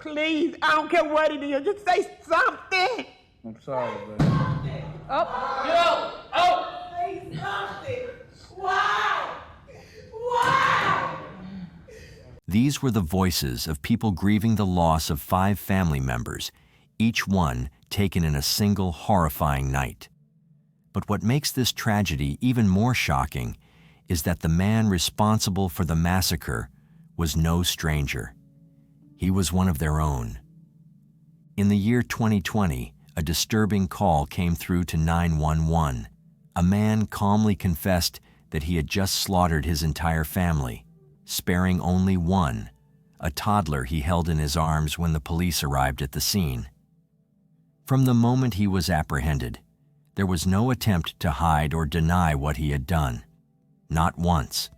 Please, I don't care what it is, just say something. I'm sorry, buddy. Say something. Why? Why? These were the voices of people grieving the loss of 5 family members, each one taken in a single horrifying night. But what makes this tragedy even more shocking is that the man responsible for the massacre was no stranger. He was one of their own. In the year 2020, a disturbing call came through to 911. A man calmly confessed that he had just slaughtered his entire family, sparing only one, a toddler he held in his arms when the police arrived at the scene. From the moment he was apprehended, there was no attempt to hide or deny what he had done. Not once.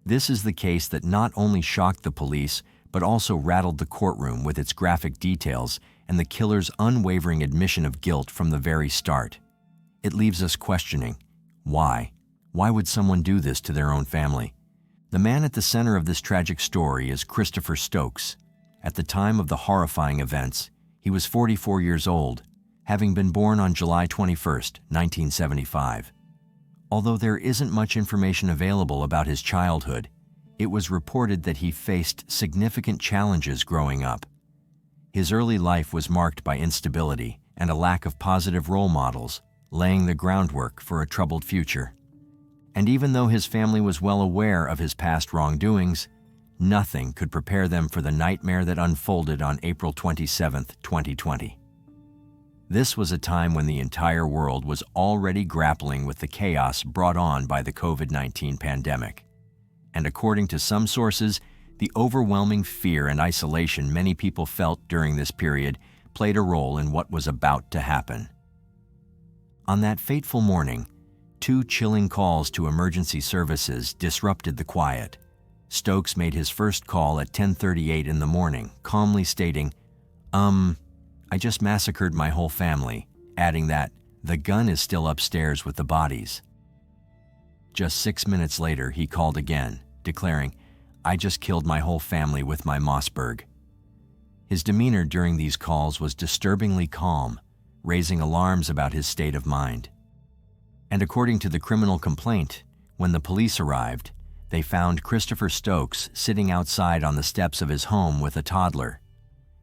This is the case that not only shocked the police, but also rattled the courtroom with its graphic details and the killer's unwavering admission of guilt from the very start. It leaves us questioning, why? Why would someone do this to their own family? The man at the center of this tragic story is Christopher Stokes. At the time of the horrifying events, he was 44 years old, having been born on July 21, 1975. Although there isn't much information available about his childhood, it was reported that he faced significant challenges growing up. His early life was marked by instability and a lack of positive role models, laying the groundwork for a troubled future. And even though his family was well aware of his past wrongdoings, nothing could prepare them for the nightmare that unfolded on April 27, 2020. This was a time when the entire world was already grappling with the chaos brought on by the COVID-19 pandemic. And according to some sources, the overwhelming fear and isolation many people felt during this period played a role in what was about to happen. On that fateful morning, 2 chilling calls to emergency services disrupted the quiet. Stokes made his first call at 10:38 in the morning, calmly stating, I just massacred my whole family, adding that the gun is still upstairs with the bodies. Just 6 minutes later, he called again, declaring, I just killed my whole family with my Mossberg. His demeanor during these calls was disturbingly calm, raising alarms about his state of mind. And according to the criminal complaint, when the police arrived, they found Christopher Stokes sitting outside on the steps of his home with a toddler.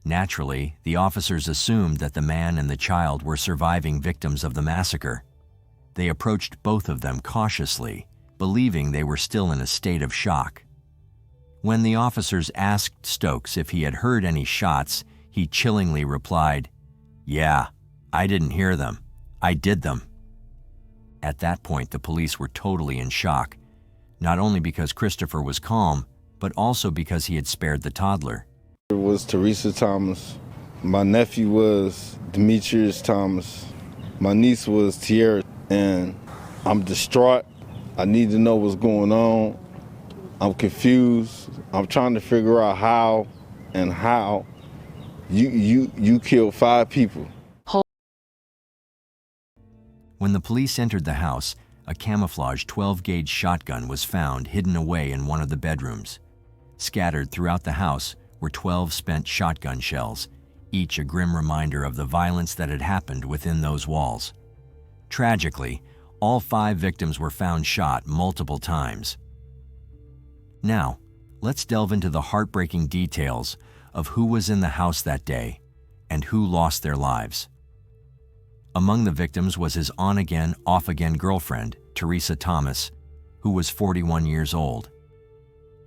Naturally, the officers assumed that the man and the child were surviving victims of the massacre. They approached both of them cautiously, believing they were still in a state of shock. When the officers asked Stokes if he had heard any shots, he chillingly replied, Yeah, I didn't hear them. I did them. At that point, the police were totally in shock, not only because Christopher was calm, but also because he had spared the toddler. It was Teresa Thomas. My nephew was Demetrius Thomas. My niece was Tierra, and I'm distraught. I need to know what's going on. I'm confused. I'm trying to figure out how you killed 5 people. When the police entered the house, a camouflage 12-gauge shotgun was found hidden away in one of the bedrooms. Scattered throughout the house were 12 spent shotgun shells, each a grim reminder of the violence that had happened within those walls. Tragically, all 5 victims were found shot multiple times. Now, let's delve into the heartbreaking details of who was in the house that day and who lost their lives. Among the victims was his on-again, off-again girlfriend, Teresa Thomas, who was 41 years old.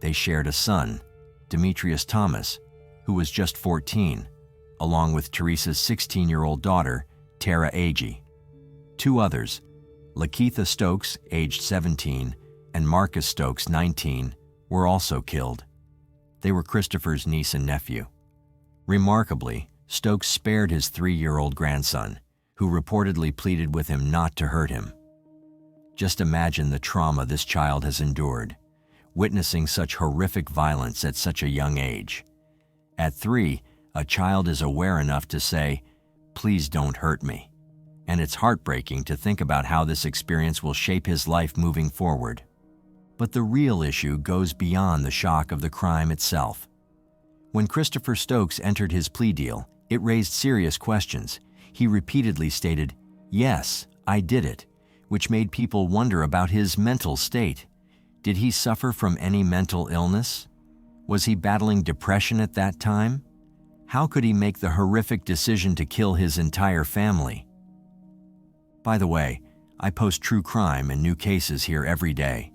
They shared a son, Demetrius Thomas, who was just 14, along with Teresa's 16-year-old daughter, Tara Agee. 2 others, Lakeitha Stokes, aged 17, and Marcus Stokes, 19, were also killed. They were Christopher's niece and nephew. Remarkably, Stokes spared his 3-year-old grandson, who reportedly pleaded with him not to hurt him. Just imagine the trauma this child has endured, witnessing such horrific violence at such a young age. At 3, a child is aware enough to say, "Please don't hurt me." And it's heartbreaking to think about how this experience will shape his life moving forward. But the real issue goes beyond the shock of the crime itself. When Christopher Stokes entered his plea deal, it raised serious questions. He repeatedly stated, "Yes, I did it," which made people wonder about his mental state. Did he suffer from any mental illness? Was he battling depression at that time? How could he make the horrific decision to kill his entire family? By the way, I post true crime and new cases here every day.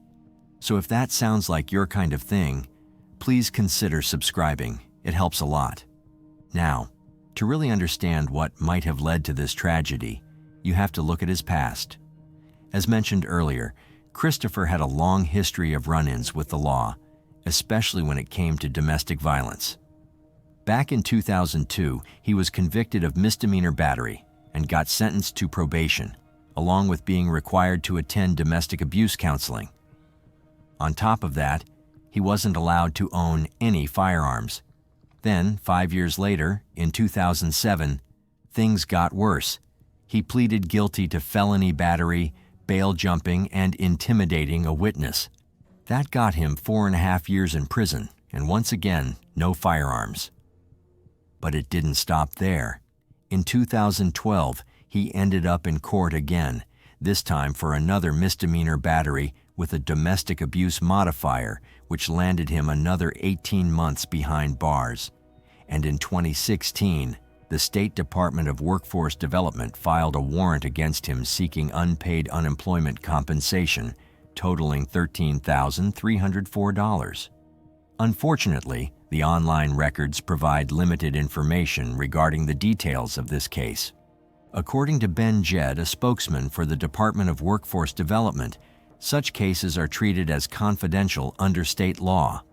So if that sounds like your kind of thing, please consider subscribing. It helps a lot. Now, to really understand what might have led to this tragedy, you have to look at his past. As mentioned earlier, Christopher had a long history of run-ins with the law, especially when it came to domestic violence. Back in 2002, he was convicted of misdemeanor battery and got sentenced to probation, along with being required to attend domestic abuse counseling. On top of that, he wasn't allowed to own any firearms. Then, 5 years later, in 2007, things got worse. He pleaded guilty to felony battery, bail jumping, and intimidating a witness. That got him 4.5 years in prison, and once again, no firearms. But it didn't stop there. In 2012, he ended up in court again, this time for another misdemeanor battery with a domestic abuse modifier, which landed him another 18 months behind bars. And in 2016, the State Department of Workforce Development filed a warrant against him seeking unpaid unemployment compensation, totaling $13,304. Unfortunately, the online records provide limited information regarding the details of this case. According to Ben Jed, a spokesman for the Department of Workforce Development, such cases are treated as confidential under state law.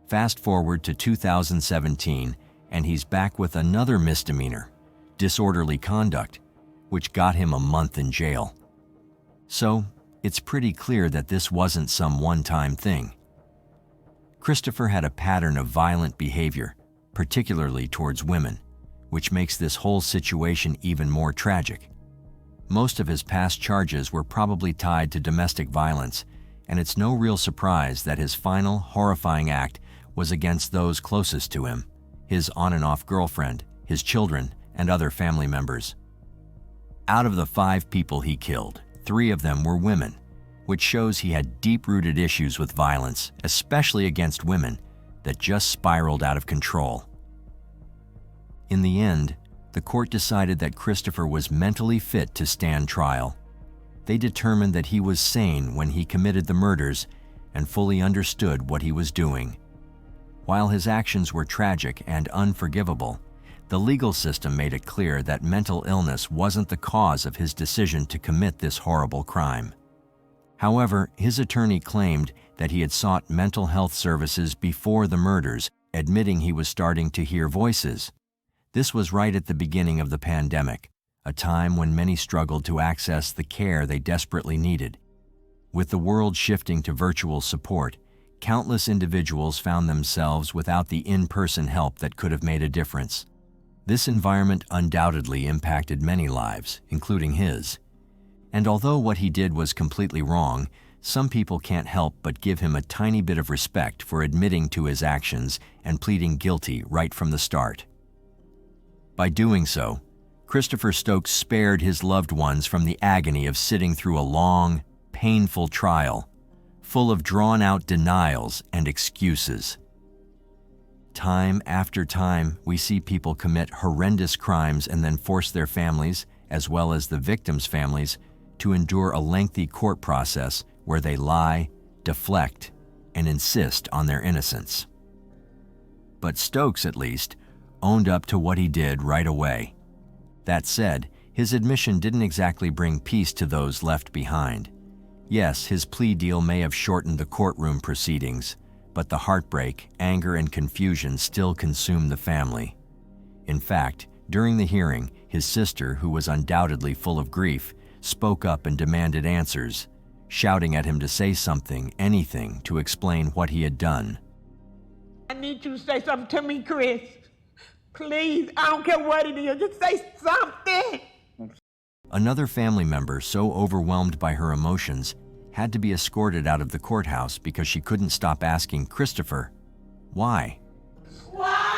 Fast forward to 2017, and he's back with another misdemeanor, disorderly conduct, which got him a month in jail. So, it's pretty clear that this wasn't some one-time thing. Christopher had a pattern of violent behavior, particularly towards women, which makes this whole situation even more tragic. Most of his past charges were probably tied to domestic violence, and it's no real surprise that his final horrifying act was against those closest to him, his on-and-off girlfriend, his children, and other family members. Out of the 5 people he killed, 3 of them were women, which shows he had deep-rooted issues with violence, especially against women, that just spiraled out of control. In the end, the court decided that Christopher was mentally fit to stand trial. They determined that he was sane when he committed the murders and fully understood what he was doing. While his actions were tragic and unforgivable, the legal system made it clear that mental illness wasn't the cause of his decision to commit this horrible crime. However, his attorney claimed that he had sought mental health services before the murders, admitting he was starting to hear voices. This was right at the beginning of the pandemic, a time when many struggled to access the care they desperately needed. With the world shifting to virtual support, countless individuals found themselves without the in-person help that could have made a difference. This environment undoubtedly impacted many lives, including his. And although what he did was completely wrong, some people can't help but give him a tiny bit of respect for admitting to his actions and pleading guilty right from the start. By doing so, Christopher Stokes spared his loved ones from the agony of sitting through a long, painful trial, full of drawn-out denials and excuses. Time after time, we see people commit horrendous crimes and then force their families, as well as the victims' families, to endure a lengthy court process where they lie, deflect, and insist on their innocence. But Stokes, at least, owned up to what he did right away. That said, his admission didn't exactly bring peace to those left behind. Yes, his plea deal may have shortened the courtroom proceedings, but the heartbreak, anger, and confusion still consumed the family. In fact, during the hearing, his sister, who was undoubtedly full of grief, spoke up and demanded answers, shouting at him to say something, anything, to explain what he had done. I need you to say something to me, Chris. Please, I don't care what it is, just say something. Another family member, so overwhelmed by her emotions, had to be escorted out of the courthouse because she couldn't stop asking Christopher, why? Why?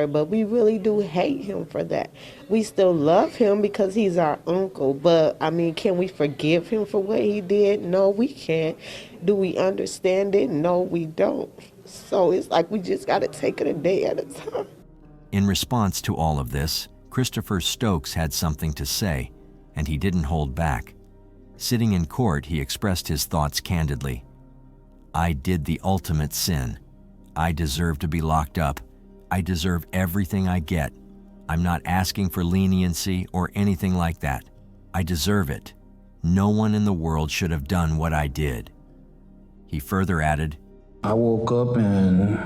for, but we really do hate him for that. We still love him because he's our uncle, but I mean, can we forgive him for what he did? No, we can't. Do we understand it? No, we don't. So it's like we just got to take it a day at a time. In response to all of this, Christopher Stokes had something to say, and he didn't hold back. Sitting in court, he expressed his thoughts candidly. "I did the ultimate sin. I deserve to be locked up. I deserve everything I get. I'm not asking for leniency or anything like that. I deserve it. No one in the world should have done what I did." He further added, "I woke up and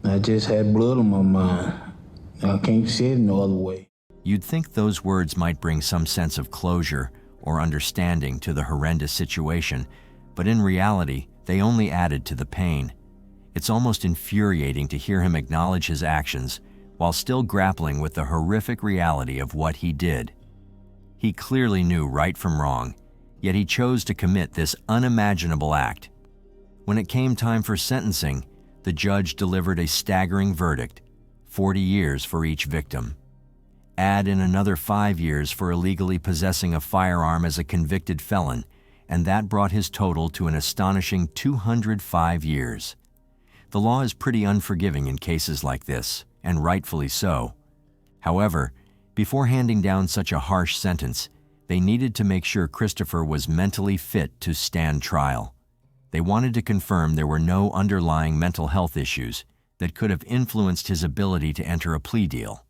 I just had blood on my mind. I can't say it no other way." You'd think those words might bring some sense of closure or understanding to the horrendous situation, but in reality, they only added to the pain. It's almost infuriating to hear him acknowledge his actions while still grappling with the horrific reality of what he did. He clearly knew right from wrong, yet he chose to commit this unimaginable act. When it came time for sentencing, the judge delivered a staggering verdict: 40 years for each victim. Add in another 5 years for illegally possessing a firearm as a convicted felon, and that brought his total to an astonishing 205 years. The law is pretty unforgiving in cases like this, and rightfully so. However, before handing down such a harsh sentence, they needed to make sure Christopher was mentally fit to stand trial. They wanted to confirm there were no underlying mental health issues that could have influenced his ability to enter a plea deal.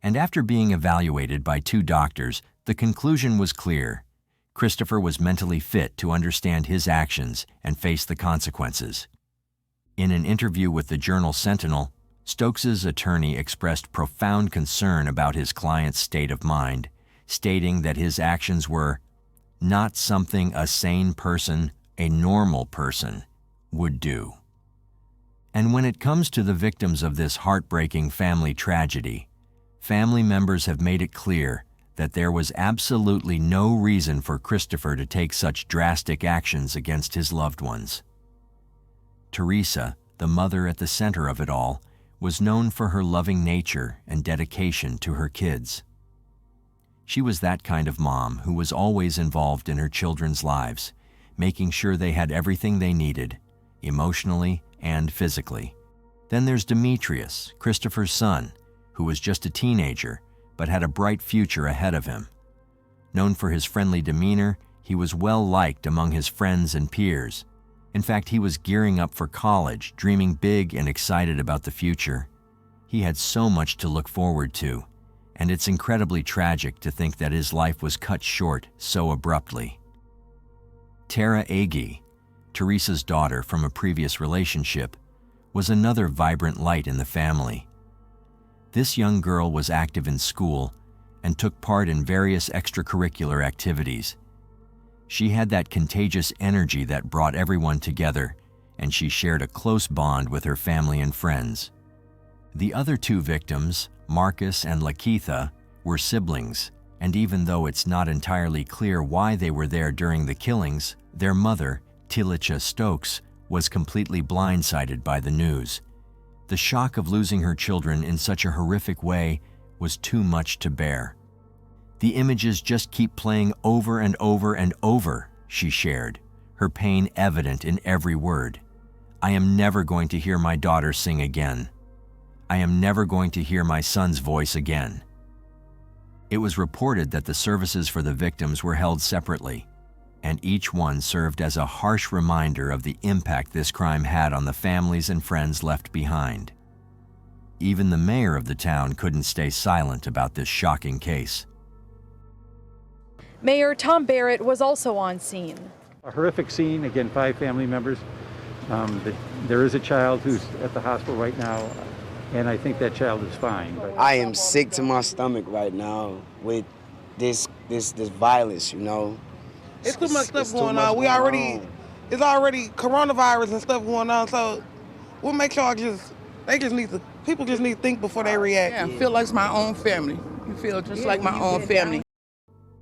And after being evaluated by 2 doctors, the conclusion was clear. Christopher was mentally fit to understand his actions and face the consequences. In an interview with the Journal Sentinel, Stokes's attorney expressed profound concern about his client's state of mind, stating that his actions were not something a sane person, a normal person, would do. And when it comes to the victims of this heartbreaking family tragedy, family members have made it clear that there was absolutely no reason for Christopher to take such drastic actions against his loved ones. Teresa, the mother at the center of it all, was known for her loving nature and dedication to her kids. She was that kind of mom who was always involved in her children's lives, making sure they had everything they needed, emotionally and physically. Then there's Demetrius, Christopher's son, who was just a teenager but had a bright future ahead of him. Known for his friendly demeanor, he was well liked among his friends and peers. In fact, he was gearing up for college, dreaming big and excited about the future. He had so much to look forward to, and it's incredibly tragic to think that his life was cut short so abruptly. Tara Agee, Teresa's daughter from a previous relationship, was another vibrant light in the family. This young girl was active in school and took part in various extracurricular activities. She had that contagious energy that brought everyone together, and she shared a close bond with her family and friends. The other 2 victims, Marcus and Lakeitha, were siblings, and even though it's not entirely clear why they were there during the killings, their mother, Tilicha Stokes, was completely blindsided by the news. The shock of losing her children in such a horrific way was too much to bear. "The images just keep playing over and over and over," she shared, her pain evident in every word. "I am never going to hear my daughter sing again. I am never going to hear my son's voice again." It was reported that the services for the victims were held separately, and each one served as a harsh reminder of the impact this crime had on the families and friends left behind. Even the mayor of the town couldn't stay silent about this shocking case. Mayor Tom Barrett was also on scene. A horrific scene, again, 5 family members. There is a child who's at the hospital right now, and I think that child is fine. But I am sick to my stomach right now with this violence, you know. It's too much stuff going on. It's already coronavirus and stuff going on, so what makes y'all people just need to think before they react. Yeah, I feel like it's my own family. You feel just like my own family.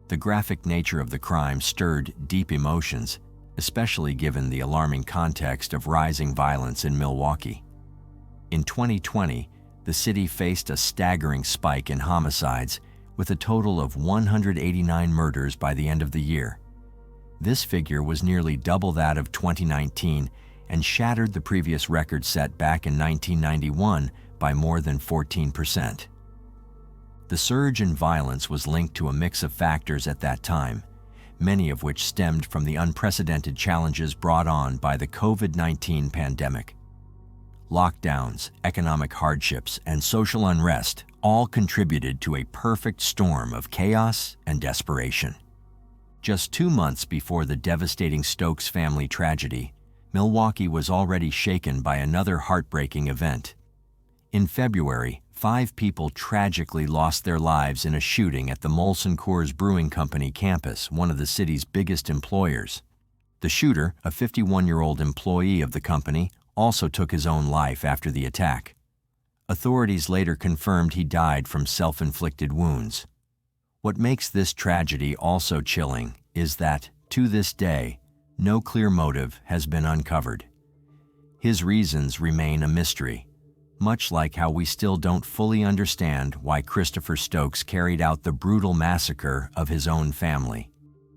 The graphic nature of the crime stirred deep emotions, especially given the alarming context of rising violence in Milwaukee. In 2020, the city faced a staggering spike in homicides, with a total of 189 murders by the end of the year. This figure was nearly double that of 2019 and shattered the previous record set back in 1991 by more than 14%. The surge in violence was linked to a mix of factors at that time, many of which stemmed from the unprecedented challenges brought on by the COVID-19 pandemic. Lockdowns, economic hardships, and social unrest all contributed to a perfect storm of chaos and desperation. Just 2 months before the devastating Stokes family tragedy, Milwaukee was already shaken by another heartbreaking event. In February, 5 people tragically lost their lives in a shooting at the Molson Coors Brewing Company campus, one of the city's biggest employers. The shooter, a 51-year-old employee of the company, also took his own life after the attack. Authorities later confirmed he died from self-inflicted wounds. What makes this tragedy also chilling is that, to this day, no clear motive has been uncovered. His reasons remain a mystery, much like how we still don't fully understand why Christopher Stokes carried out the brutal massacre of his own family.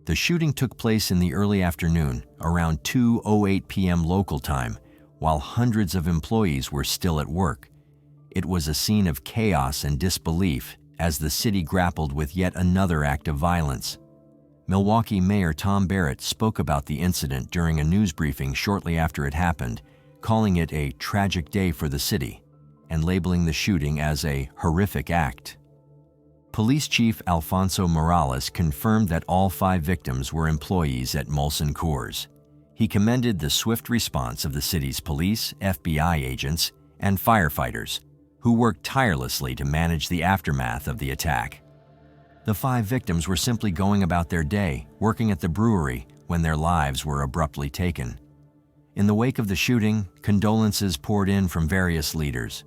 The shooting took place in the early afternoon, around 2:08 p.m. local time, while hundreds of employees were still at work. It was a scene of chaos and disbelief as the city grappled with yet another act of violence. Milwaukee Mayor Tom Barrett spoke about the incident during a news briefing shortly after it happened, calling it a tragic day for the city and labeling the shooting as a horrific act. Police Chief Alfonso Morales confirmed that all 5 victims were employees at Molson Coors. He commended the swift response of the city's police, FBI agents, and firefighters, who worked tirelessly to manage the aftermath of the attack. The 5 victims were simply going about their day, working at the brewery, when their lives were abruptly taken. In the wake of the shooting, condolences poured in from various leaders.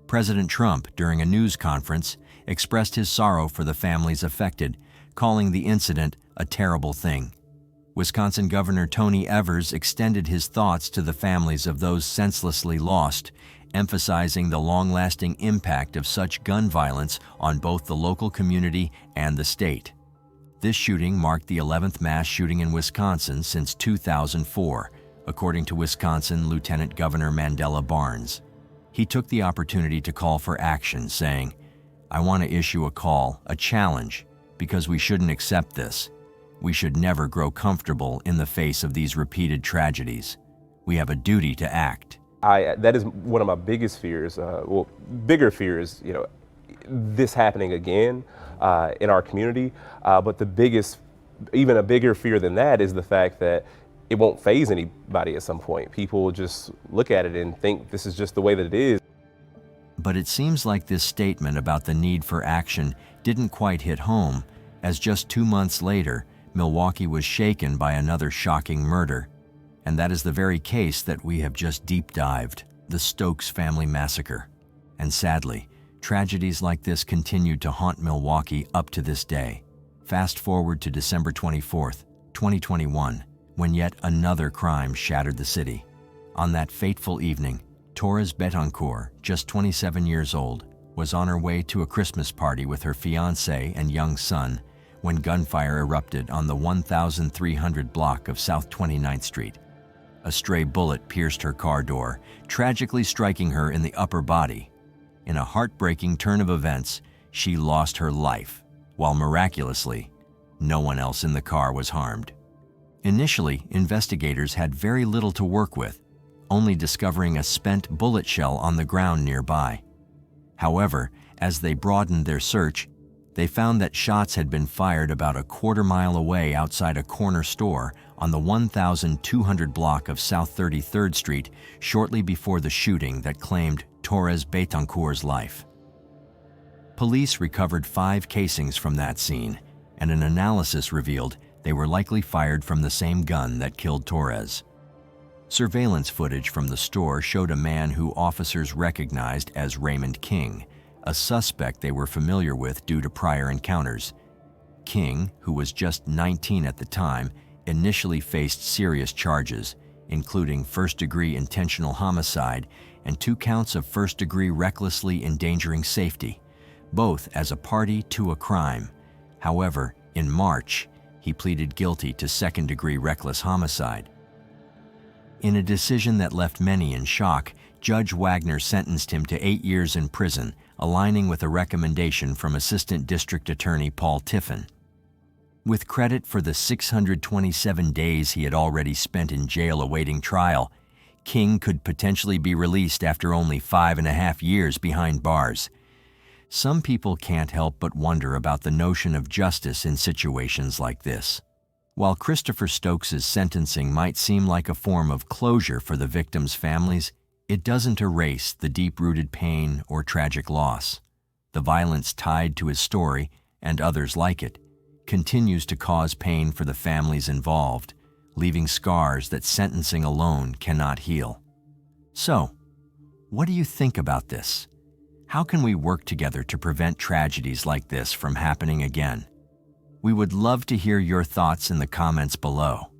President Trump, during a news conference, expressed his sorrow for the families affected, calling the incident a terrible thing. Wisconsin Governor Tony Evers extended his thoughts to the families of those senselessly lost, emphasizing the long-lasting impact of such gun violence on both the local community and the state. This shooting marked the 11th mass shooting in Wisconsin since 2004, according to Wisconsin Lieutenant Governor Mandela Barnes. He took the opportunity to call for action, saying, "I want to issue a call, a challenge, because we shouldn't accept this. We should never grow comfortable in the face of these repeated tragedies. We have a duty to act." That is one of my biggest fears, bigger fears, this happening again in our community. But even a bigger fear than that is the fact that it won't faze anybody at some point. People will just look at it and think this is just the way that it is. But it seems like this statement about the need for action didn't quite hit home, as just 2 months later, Milwaukee was shaken by another shocking murder. And that is the very case that we have just deep dived, the Stokes family massacre. And sadly, tragedies like this continued to haunt Milwaukee up to this day. Fast forward to December 24th, 2021, when yet another crime shattered the city. On that fateful evening, Torres Betancourt, just 27 years old, was on her way to a Christmas party with her fiancé and young son when gunfire erupted on the 1300 block of South 29th Street. A stray bullet pierced her car door, tragically striking her in the upper body. In a heartbreaking turn of events, she lost her life, while miraculously, no one else in the car was harmed. Initially, investigators had very little to work with, only discovering a spent bullet shell on the ground nearby. However, as they broadened their search, they found that shots had been fired about a quarter-mile away outside a corner store on the 1200 block of South 33rd Street shortly before the shooting that claimed Torres Betancourt's life. Police recovered 5 casings from that scene, and an analysis revealed they were likely fired from the same gun that killed Torres. Surveillance footage from the store showed a man who officers recognized as Raymond King, a suspect they were familiar with due to prior encounters. King, who was just 19 at the time, initially faced serious charges, including first-degree intentional homicide and 2 counts of first-degree recklessly endangering safety, both as a party to a crime. However, in March, he pleaded guilty to second-degree reckless homicide. In a decision that left many in shock, Judge Wagner sentenced him to 8 years in prison, aligning with a recommendation from Assistant District Attorney Paul Tiffin. With credit for the 627 days he had already spent in jail awaiting trial, King could potentially be released after only 5.5 years behind bars. Some people can't help but wonder about the notion of justice in situations like this. While Christopher Stokes' sentencing might seem like a form of closure for the victims' families, it doesn't erase the deep-rooted pain or tragic loss. The violence tied to his story, and others like it, continues to cause pain for the families involved, leaving scars that sentencing alone cannot heal. So, what do you think about this? How can we work together to prevent tragedies like this from happening again? We would love to hear your thoughts in the comments below.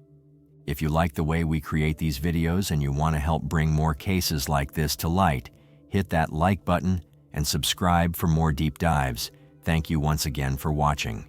If you like the way we create these videos and you want to help bring more cases like this to light, hit that like button and subscribe for more deep dives. Thank you once again for watching.